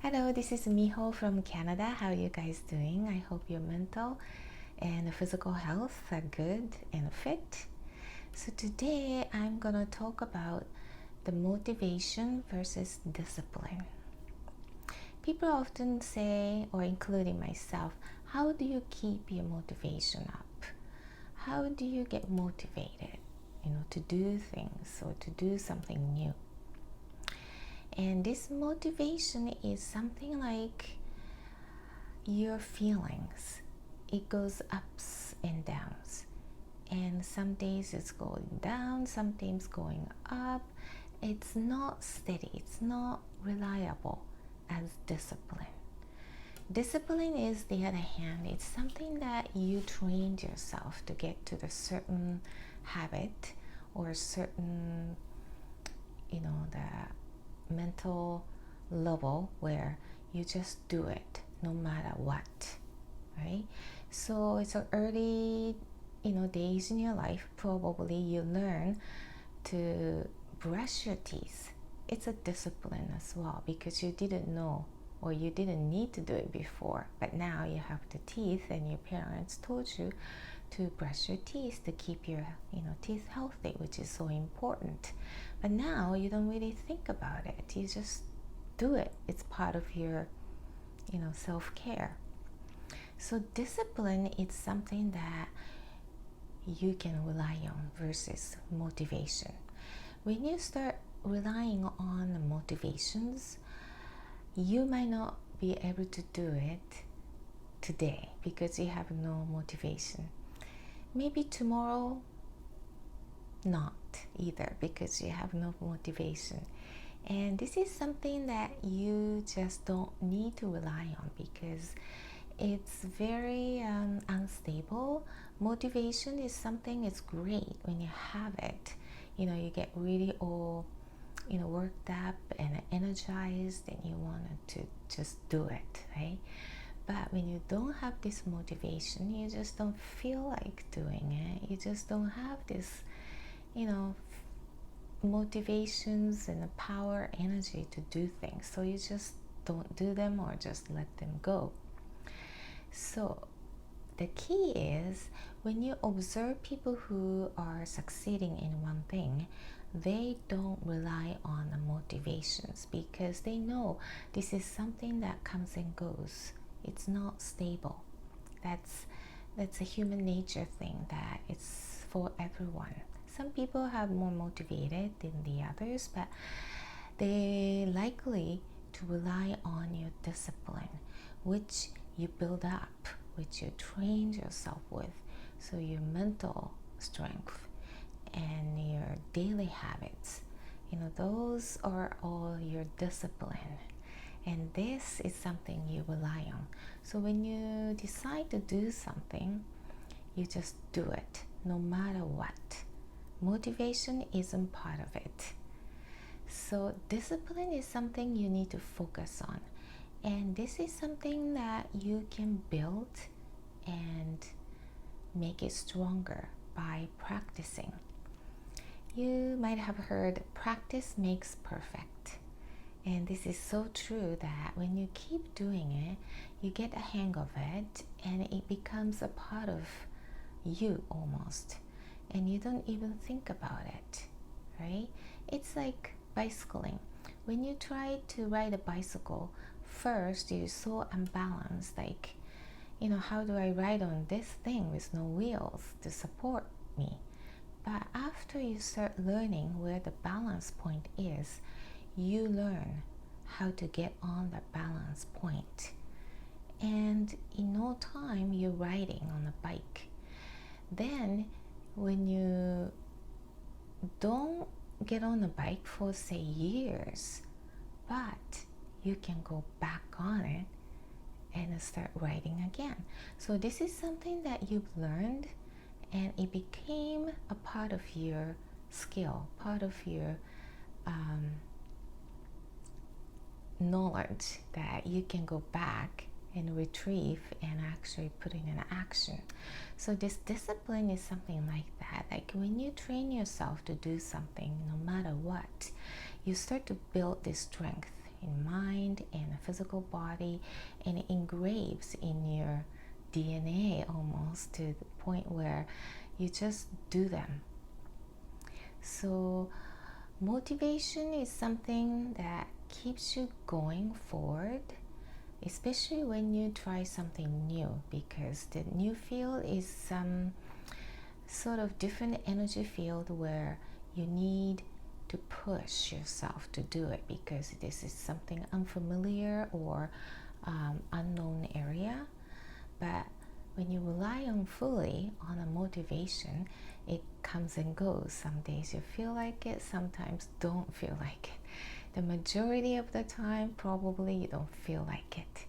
Hello, this is Miho from Canada. How are you guys doing? I hope your mental and physical health are good and fit. So today I'm gonna talk about the motivation versus discipline. People often say, or including myself, how do you keep your motivation up? How do you get motivated, to do things or to do something new? And this motivation is something like your feelings. It goes ups and downs. And some days it's going down, sometimes going up. It's not steady, it's not reliable as discipline. Discipline is, the other hand, it's something that you trained yourself to get to the certain habit or certain, the mental level where you just do it no matter what, right? So it's early, days in your life. Probably you learn to brush your teeth. It's a discipline as well because you didn't know or you didn't need to do it before, but now you have the teeth and your parents told you to brush your teeth to keep your teeth healthy, which is so important. But now you don't really think about it, you just do it. It's part of your self-care. So discipline is something that you can rely on versus motivation. When you start relying on motivations, you might not be able to do it today because you have no motivation. Maybe tomorrow, not either because you have no motivation. And this is something that you just don't need to rely on because it's very unstable. Motivation is something, it's great when you have it. You get really all worked up and energized and you wanted to just do it, right? But when you don't have this motivation, you just don't feel like doing it. You just don't have this motivations and the power, energy to do things. So you just don't do them or just let them go. So the key is when you observe people who are succeeding in one thing, they don't rely on the motivations because they know this is something that comes and goes. It's not stable. That's a human nature thing that it's for everyone. Some people have more motivated than the others, but they're likely to rely on your discipline, which you build up, which you train yourself with. So your mental strength and your daily habits, those are all your discipline. And this is something you rely on. So when you decide to do something, you just do it no matter what. Motivation isn't part of it. So discipline is something you need to focus on. And this is something that you can build and make it stronger by practicing. You might have heard practice makes perfect. And this is so true that when you keep doing it, you get a hang of it and it becomes a part of you almost. And you don't even think about it, right? It's like bicycling. When you try to ride a bicycle, first you're so unbalanced, like, how do I ride on this thing with no wheels to support me? But after you start learning where the balance point is, you learn how to get on the balance point. And in no time, you're riding on a bike. Then when you don't get on a bike for, say, years, but you can go back on it and start riding again. So this is something that you've learned and it became a part of your skill, part of your knowledge that you can go back and retrieve and actually put it in action. So this discipline is something like that. Like when you train yourself to do something, no matter what, you start to build this strength in mind and physical body, and it engraves in your DNA almost to the point where you just do them. So motivation is something that keeps you going forward, especially when you try something new, because the new field is some sort of different energy field where you need to push yourself to do it, because this is something unfamiliar or unknown area. But when you rely on fully on a motivation, it comes and goes. Some days you feel like it, sometimes don't feel like it. The majority of the time, probably you don't feel like it.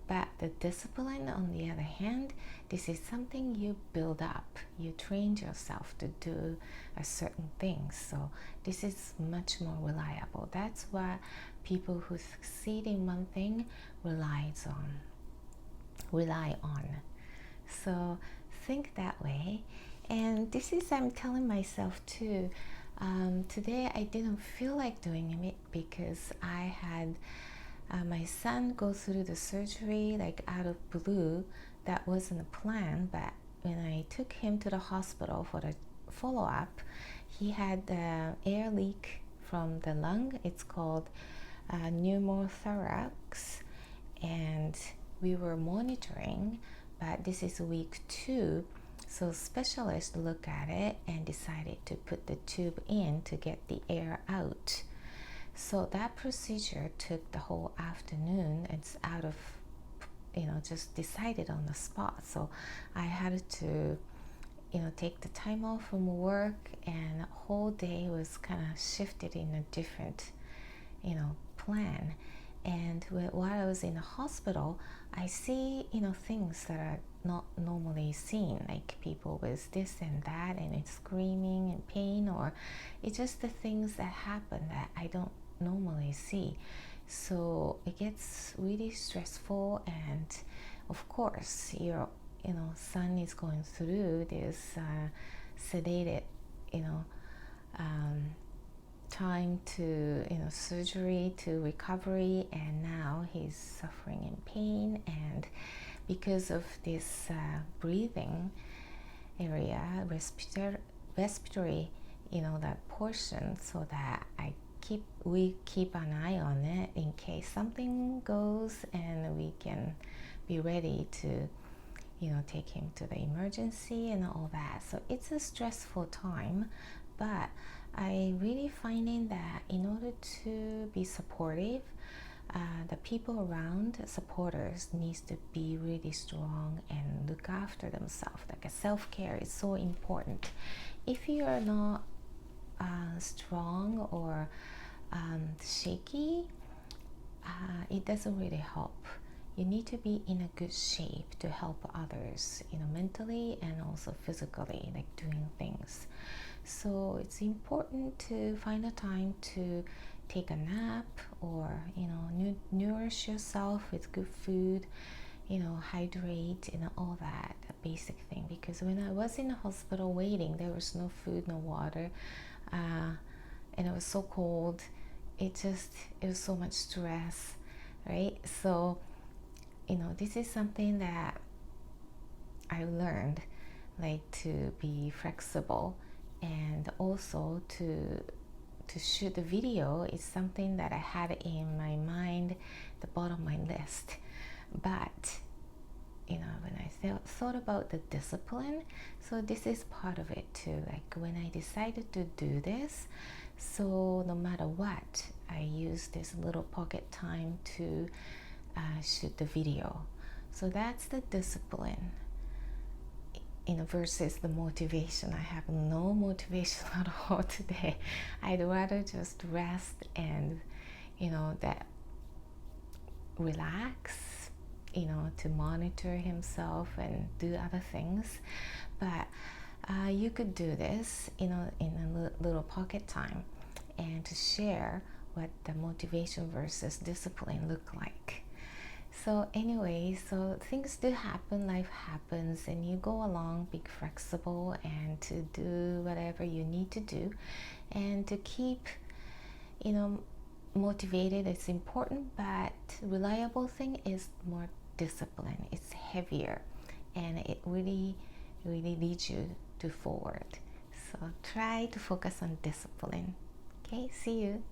But the discipline, on the other hand, this is something you build up. You train yourself to do a certain thing. So this is much more reliable. That's what people who succeed in one thing rely on. So think that way. And this is, I'm telling myself too, today I didn't feel like doing it because I had my son go through the surgery like out of blue. That wasn't a plan, but when I took him to the hospital for the follow-up, he had air leak from the lung. It's called pneumothorax, and we were monitoring, but this is week 2. So specialists looked at it and decided to put the tube in to get the air out. So that procedure took the whole afternoon. It's out of, just decided on the spot. So I had to, take the time off from work, and the whole day was kind of shifted in a different, plan. And while I was in the hospital, I see, things that are not normally seen, like people with this and that, and it's screaming and pain, or it's just the things that happen that I don't normally see. So it gets really stressful, and of course your son is going through this sedated time to surgery to recovery, and now he's suffering in pain. And because of this breathing area, respiratory that portion, so that we keep an eye on it in case something goes, and we can be ready to take him to the emergency and all that. So it's a stressful time, but I really finding that in order to be supportive, the people around, supporters, needs to be really strong and look after themselves. Like a self-care is so important. If you are not strong or shaky, it doesn't really help. You need to be in a good shape to help others, mentally and also physically, like doing things. So it's important to find a time to take a nap, or nourish yourself with good food, hydrate and all that basic thing. Because when I was in the hospital waiting, there was no food, no water, and it was so cold. It was so much stress, right? So this is something that I learned, like to be flexible, and also to shoot the video is something that I had in my mind, the bottom of my list. But when I thought about the discipline, so this is part of it too. Like when I decided to do this, so no matter what, I use this little pocket time to shoot the video. So that's the discipline, versus the motivation. I have no motivation at all today. I'd rather just rest and that relax, to monitor himself and do other things. But you could do this in a little pocket time, and to share what the motivation versus discipline look like. So anyway, so things do happen, life happens, and you go along, be flexible, and to do whatever you need to do, and to keep motivated is important, but reliable thing is more discipline. It's heavier, and it really leads you to forward. So try to focus on discipline. Okay, see you.